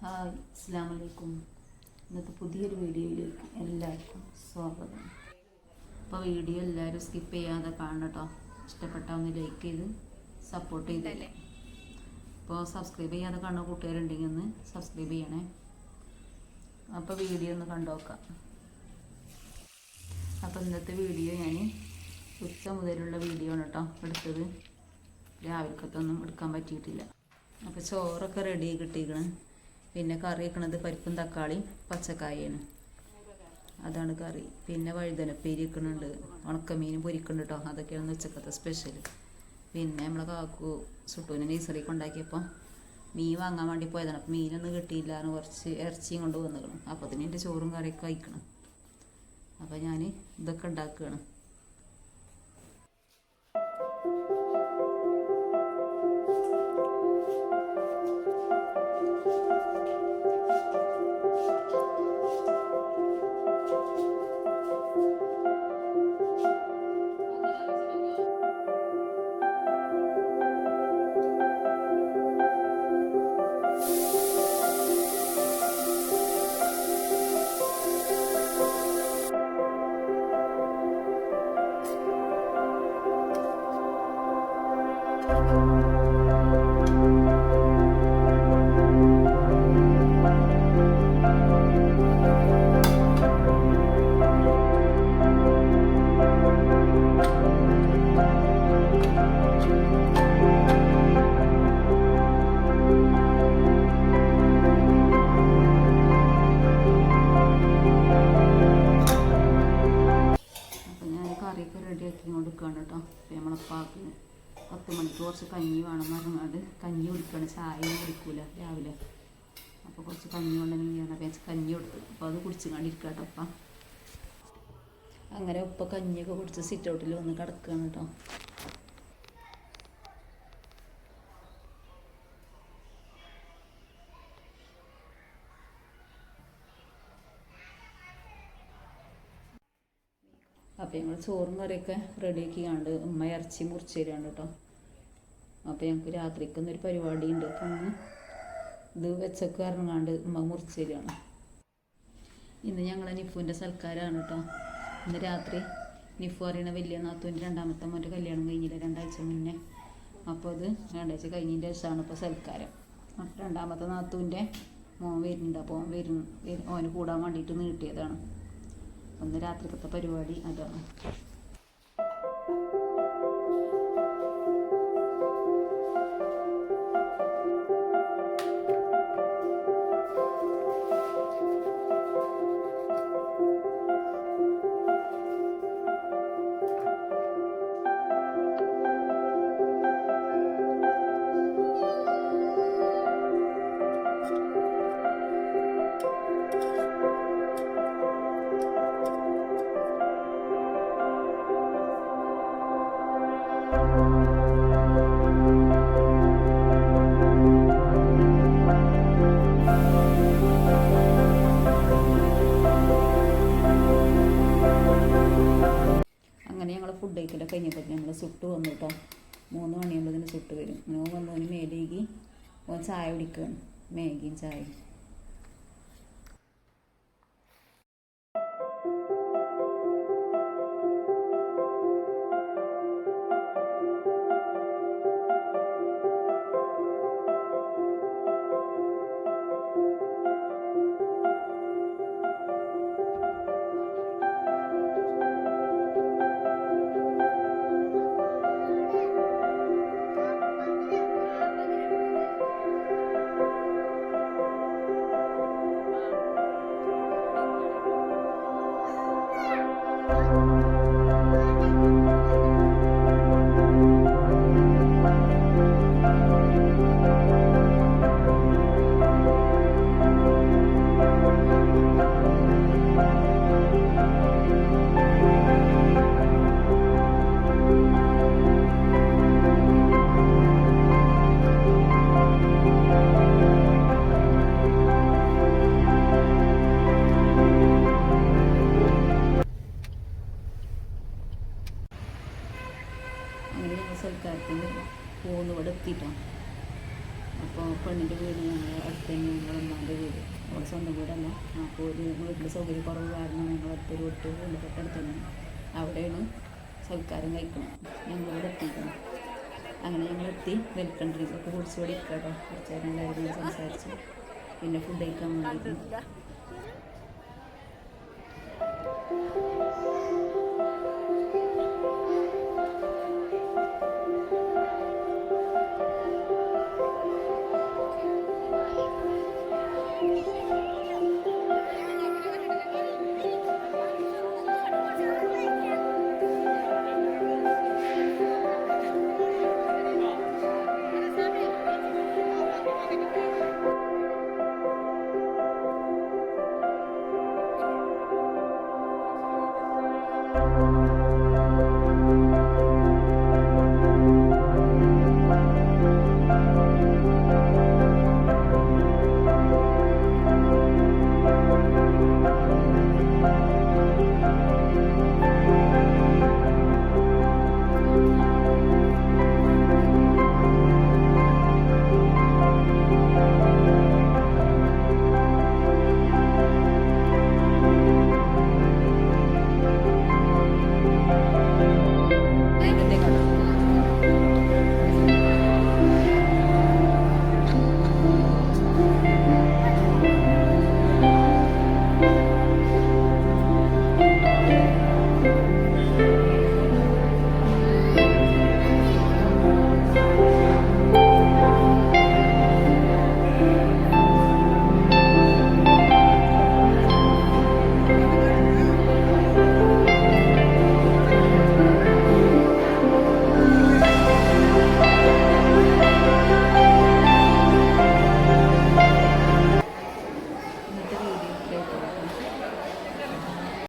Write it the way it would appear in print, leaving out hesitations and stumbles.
Hi, അസ്സലാമു അലൈക്കും. ഇന്നത്തെ പുതിയൊരു വീഡിയോയിലേക്ക് എല്ലാവർക്കും സ്വാഗതം. അപ്പോൾ വീഡിയോ എല്ലാവരും സ്കിപ്പ് ചെയ്യാതെ കാണണം കേട്ടോ. ഇഷ്ടപ്പെട്ടാൽ ഒന്ന് ലൈക്ക് ചെയ്ത് സപ്പോർട്ട് ചെയ്തല്ലേ. അപ്പോൾ സബ്സ്ക്രൈബ് ചെയ്യാതെ കാണുന്ന കൂട്ടുകാരുണ്ടെങ്കിൽ ഒന്ന് സബ്സ്ക്രൈബ് ചെയ്യണേ. അപ്പോൾ വീഡിയോ ഒന്ന് കണ്ടുനോക്കാം. അപ്പോൾ ഇന്നത്തെ വീഡിയോ ഞാൻ ഉച്ച മുതലുള്ള വീഡിയോ ആണ് കേട്ടോ എടുത്തത്. രാവിലത്തൊന്നും എടുക്കാൻ പറ്റിയിട്ടില്ല. അപ്പോൾ ചോറൊക്കെ റെഡി കിട്ടിയിരിക്കണം. പിന്നെ കറി വെക്കണത് പരിപ്പും തക്കാളിയും പച്ചക്കായാണ്, അതാണ് കറി. പിന്നെ വഴുതനപ്പേരി വെക്കുന്നുണ്ട്, ഉണക്കമീൻ പൊരിക്കുന്നുണ്ട് കേട്ടോ. അതൊക്കെയാണ് ഉച്ചക്കത്തെ സ്പെഷ്യൽ. പിന്നെ നമ്മളെ കാക്കു സുട്ടൂനെ നഴ്സറിക്ക് ഉണ്ടാക്കിയപ്പോൾ മീൻ വാങ്ങാൻ വേണ്ടി പോയതാണ്. അപ്പോൾ മീനൊന്നും കിട്ടിയില്ല, കുറച്ച് ഇറച്ചിയും കൊണ്ട് വന്നിക്കണം. അപ്പോൾ അതിന് എൻ്റെ ചോറും കറിയൊക്കെ വയ്ക്കണം. അപ്പോൾ ഞാൻ ഇതൊക്കെ ഉണ്ടാക്കുകയാണ്. കറിയൊക്കെ റെഡിയാക്കി കൊടുക്കുകയാണ് കേട്ടോ. അപ്പോൾ നമ്മളപ്പാക്ക് 10 മണിക്ക് കുറച്ച് കഞ്ഞി വേണമെന്ന് പറഞ്ഞാൽ കഞ്ഞി കുടിക്കുകയാണ്. ചായയും കുടിക്കൂല രാവിലെ. അപ്പോൾ കുറച്ച് കഞ്ഞി കൊണ്ടെങ്കിൽ ഞാൻ കഞ്ഞി കൊടുത്തു. അപ്പോൾ അത് കുടിച്ച് കണ്ടിരിക്കുക കേട്ടോ. അപ്പം അങ്ങനെ ഉപ്പ കഞ്ഞിയൊക്കെ കുടിച്ച് സിറ്റ് ഔട്ടിൽ വന്ന് കിടക്കുകയാണ് കേട്ടോ. അപ്പോൾ ഞങ്ങൾ ചോറും കറിയൊക്കെ റെഡിയാക്കി കണ്ട് ഉമ്മ ഇറച്ചി മുറിച്ച് തരാണ് കേട്ടോ. അപ്പോൾ ഞങ്ങൾക്ക് രാത്രിക്കൊന്നൊരു പരിപാടി ഉണ്ട്. അപ്പം ഒന്ന് ഇത് വെച്ചൊക്കെ ഇറങ്ങാണ്ട് ഉമ്മ മുറിച്ച് തരികയാണ്. ഇന്ന് ഞങ്ങളെ നിഫുവിൻ്റെ സൽക്കാരമാണ് കേട്ടോ. ഇന്ന് രാത്രി നിഫു അറിയണ വലിയ നാത്തൂൻ്റെ രണ്ടാമത്തെ മോൻ്റെ കല്യാണം കഴിഞ്ഞില്ല 2 ആഴ്ച മുന്നേ. അപ്പോൾ അത് 2 ആഴ്ച കഴിഞ്ഞതിൻ്റെ ശേഷമാണ് ഇപ്പോൾ സൽക്കാരം. രണ്ടാമത്തെ നാത്തൂൻ്റെ മോൻ വരുന്നുണ്ട്. അപ്പോൾ ഓന് കൂടാൻ വേണ്ടിയിട്ട് നീട്ടിയതാണ്. ഒന്ന് രാത്രിക്കത്തെ പരിപാടി അതാണ്. അങ്ങനെ ഞങ്ങൾ ഫുഡ് കഴിക്കലൊക്കെ കഴിഞ്ഞപ്പോൾ ഞങ്ങൾ സുട്ട് വന്നു കേട്ടോ. 3 മണിയാകുമ്പോൾ സുട്ട് വരും. ഓൻ വന്നോന് മേലേക്ക് ഓൻ ചായ കുടിക്കുകയാണ്, മാഗിയും ചായയും. അപ്പോൾ ഒരു വീട്ടിൽ സൗകര്യക്കുറവ് കാരണം ഞങ്ങൾ അടുത്തൊരു വീട്ടിൽ തൊട്ടടുത്ത് തന്നെ അവിടെയാണ് സൽക്കാരം കഴിക്കണം. ഞങ്ങളിവിടെ എത്തിക്കണം. അങ്ങനെ ഞങ്ങളെത്തി വെൽക്കം ഡ്രിങ്ക്സ് ഒക്കെ കുടിച്ചുകൂടി ഇരിക്കട്ടോ. കുറച്ച് നേരം എല്ലാവരും സംസാരിച്ച് പിന്നെ ഫുഡ് കഴിക്കാൻ വേണ്ടിയിട്ട്